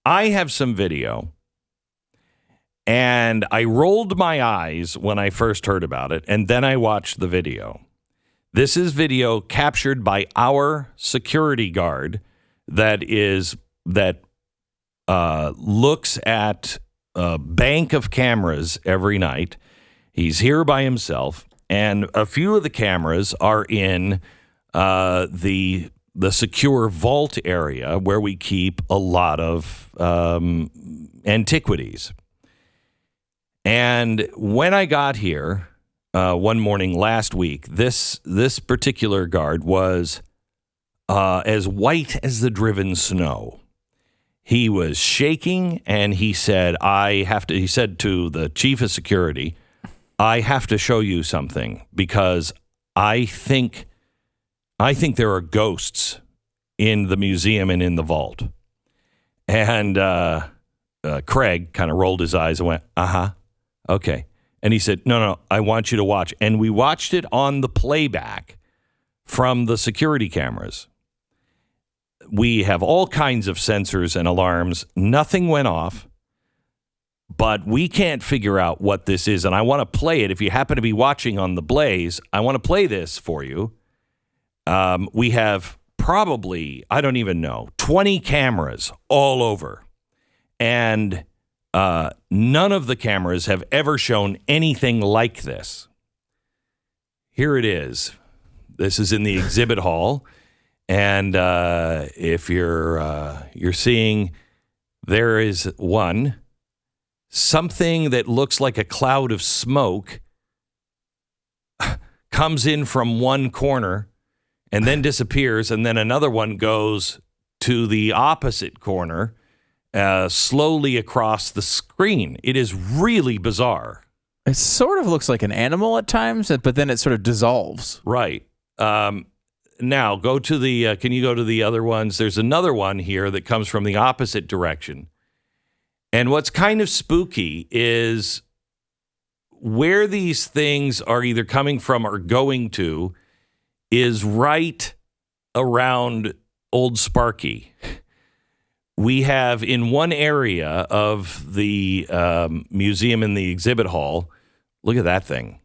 I have some video, and I rolled my eyes when I first heard about it, and then I watched the video. This is video captured by our security guard that looks at a bank of cameras every night. He's here by himself, and a few of the cameras are in the secure vault area where we keep a lot of antiquities. And when I got here one morning last week, this particular guard was as white as the driven snow. He was shaking, and he said, he said to the chief of security, I have to show you something because I think there are ghosts in the museum and in the vault. And Craig kind of rolled his eyes and went, okay. And he said, no, I want you to watch. And we watched it on the playback from the security cameras. We have all kinds of sensors and alarms. Nothing went off, but we can't figure out what this is. And I want to play it. If you happen to be watching on the Blaze, I want to play this for you. We have probably, I don't even know, 20 cameras all over. And none of the cameras have ever shown anything like this. Here it is. This is in the exhibit hall. And if you're seeing, there is something that looks like a cloud of smoke comes in from one corner and then disappears, and then another one goes to the opposite corner, slowly across the screen. It is really bizarre. It sort of looks like an animal at times, but then it sort of dissolves. Right. Now, go to the, can you go to the other ones? There's another one here that comes from the opposite direction. And what's kind of spooky is where these things are either coming from or going to is right around Old Sparky. We have in one area of the museum in the exhibit hall, look at that thing.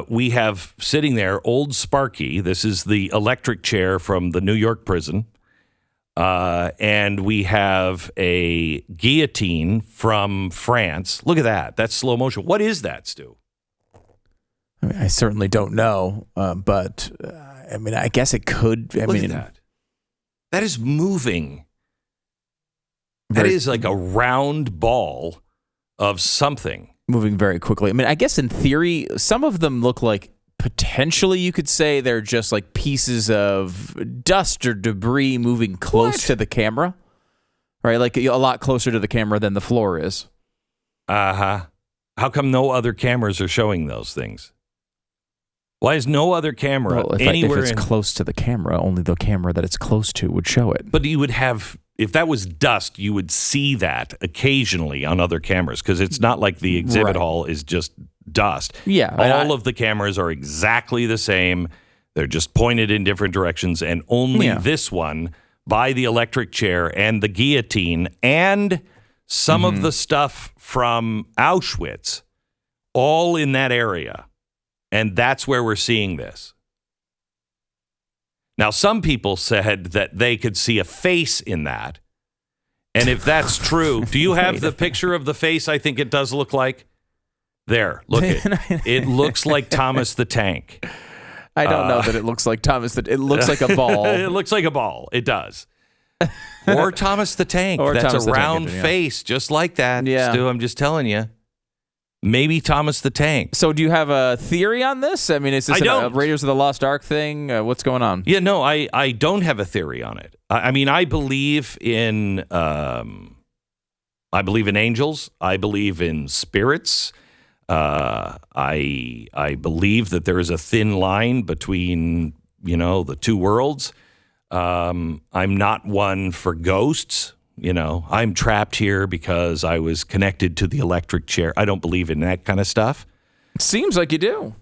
We have sitting there Old Sparky. This is the electric chair from the New York prison. And we have a guillotine from France. Look at that. That's slow motion. What is that, Stu? I mean, I certainly don't know, but I mean, I guess it could. Look at that. That is moving. That is like a round ball of something. Moving very quickly. I mean, I guess in theory, some of them look like potentially you could say they're just like pieces of dust or debris moving close to the camera, right? Like a lot closer to the camera than the floor is. How come no other cameras are showing those things? Why is no other camera anywhere? If it's close to the camera, only the camera that it's close to would show it. But you would have, if that was dust, you would see that occasionally on other cameras because it's not like the exhibit hall is just dust. Yeah. All of the cameras are exactly the same. They're just pointed in different directions, and only this one by the electric chair and the guillotine and some of the stuff from Auschwitz, all in that area. And that's where we're seeing this. Now, some people said that they could see a face in that. And if that's true, do you have the picture of the face I think it does look like? There, look it. It looks like Thomas the Tank. I don't know that it looks like Thomas. It looks like a ball. It looks like a ball. It does. Or Thomas the Tank. Or That's Thomas a round face, just like that. Yeah. Stu, I'm just telling you. Maybe Thomas the Tank. So do you have a theory on this? I mean, is this a Raiders of the Lost Ark thing? What's going on? Yeah, no, I don't have a theory on it. I mean, I believe in angels. I believe in spirits. I believe that there is a thin line between, the two worlds. I'm not one for ghosts. I'm trapped here because I was connected to the electric chair. I don't believe in that kind of stuff. Seems like you do.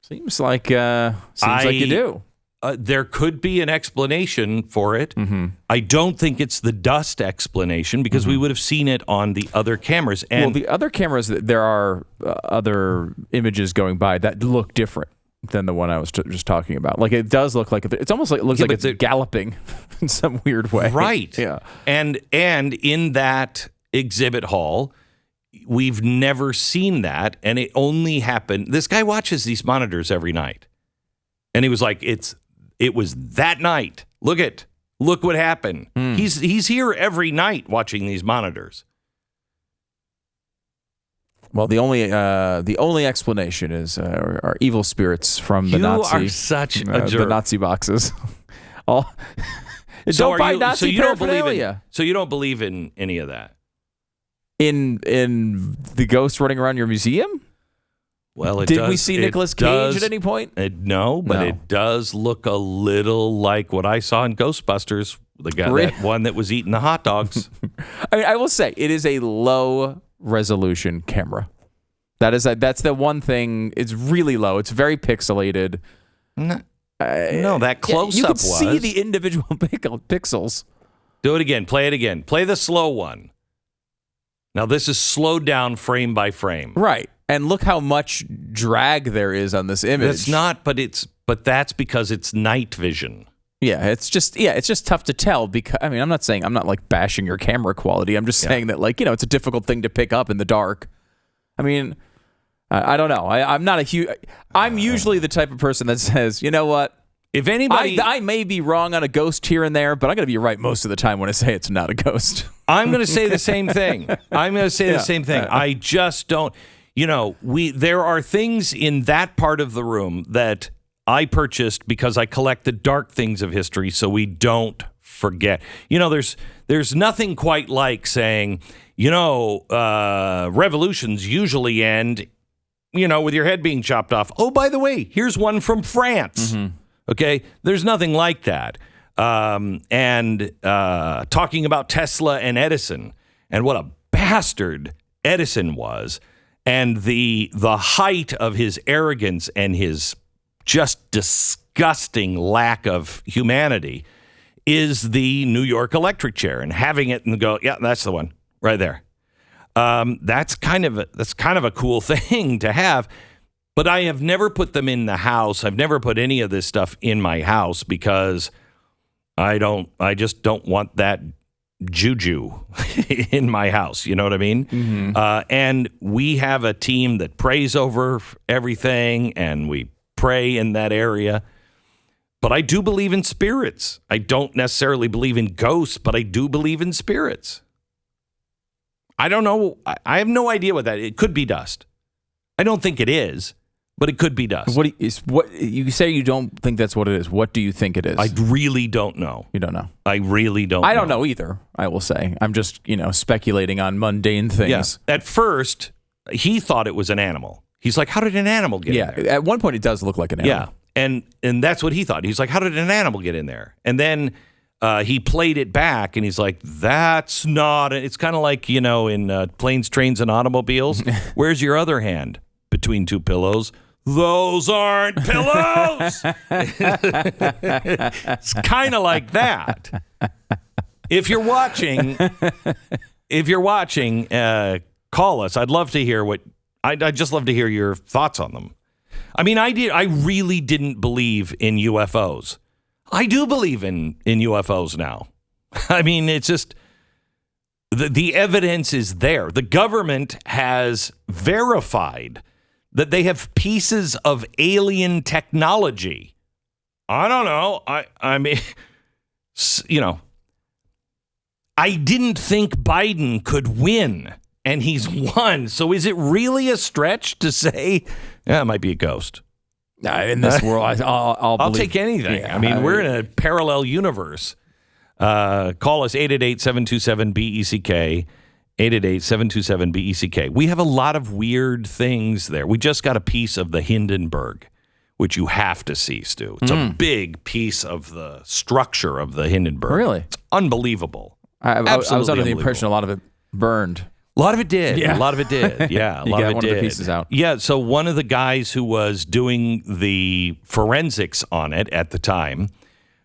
Seems like you do. there could be an explanation for it. I don't think it's the dust explanation because we would have seen it on the other cameras. And the other cameras, there are other images going by that look different than the one I was just talking about. Like it does look like it's almost like it looks like it's galloping in some weird way. Right. Yeah. And in that exhibit hall, we've never seen that, and it only happened. This guy watches these monitors every night, and he was like, "It was that night. Look what happened." He's here every night watching these monitors. Well, the only explanation is are evil spirits from the Nazi. You are such a jerk. The Nazi boxes. Don't buy Nazi paraphernalia. So you don't believe in any of that? In the ghost running around your museum? Well, did we see Nicolas Cage at any point? No, but it does look a little like what I saw in Ghostbusters. The guy, that one that was eating the hot dogs. I mean, I will say it is a low resolution camera. That's the one thing. It's really low. It's very pixelated. No, that close up you could was. see the individual pixels. Do it again. Play it again. Play the slow one. Now this is slowed down frame by frame. Right. And look how much drag there is on this image. It's not, but that's because it's night vision. Yeah, it's just tough to tell because I mean, I'm not like bashing your camera quality. I'm just saying that like, it's a difficult thing to pick up in the dark. I mean, I don't know. I'm usually the type of person that says, you know what? If anybody, I may be wrong on a ghost here and there, but I'm going to be right most of the time when I say it's not a ghost. I'm going to say the same thing. I just don't. There are things in that part of the room that I purchased because I collect the dark things of history so we don't forget. There's nothing quite like saying, revolutions usually end, with your head being chopped off. Oh, by the way, here's one from France. Okay? There's nothing like that. And talking about Tesla and Edison and what a bastard Edison was and the height of his arrogance and his just disgusting lack of humanity is the New York electric chair and having it and go, yeah, that's the one right there. That's kind of a cool thing to have, but I have never put them in the house. I've never put any of this stuff in my house because I just don't want that juju in my house. You know what I mean? And we have a team that prays over everything and we pray in that area. But I do believe in spirits. I don't necessarily believe in ghosts, but I do believe in spirits. I don't know. I have no idea what that is. It could be dust. I don't think it is, but it could be dust. What you say you don't think that's what it is. What do you think it is? I really don't know. You don't know. I really don't I don't know either, I will say. I'm just, speculating on mundane things. Yeah. At first, he thought it was an animal. He's like, how did an animal get in there? Yeah, at one point it does look like an animal. Yeah, and that's what he thought. He's like, how did an animal get in there? And then he played it back, and he's like, that's not... It's kind of like, in Planes, Trains, and Automobiles. Where's your other hand? Between two pillows. Those aren't pillows! It's kind of like that. If you're watching, call us. I'd love to hear what... I'd just love to hear your thoughts on them. I mean, I really didn't believe in UFOs. I do believe in UFOs now. I mean, it's just the evidence is there. The government has verified that they have pieces of alien technology. I don't know. I mean, I didn't think Biden could win. And he's won. So is it really a stretch to say, it might be a ghost? In this world, I'll take anything. Yeah, I mean, we're in a parallel universe. Call us 888-727-BECK, 888-727-BECK. We have a lot of weird things there. We just got a piece of the Hindenburg, which you have to see, Stu. It's a big piece of the structure of the Hindenburg. Really? It's unbelievable. I was under the impression a lot of it burned. A lot of it did. Yeah. A lot of it did. Yeah, a You lot got of it one of did. the pieces out. Yeah, so one of the guys who was doing the forensics on it at the time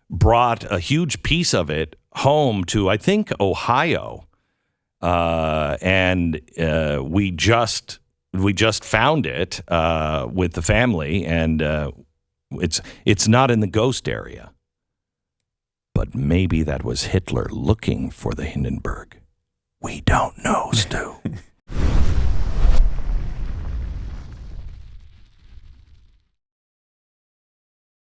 brought a huge piece of it home to, I think, Ohio, and we just found it with the family, and it's not in the ghost area, but maybe that was Hitler looking for the Hindenburg. We don't know, Stu.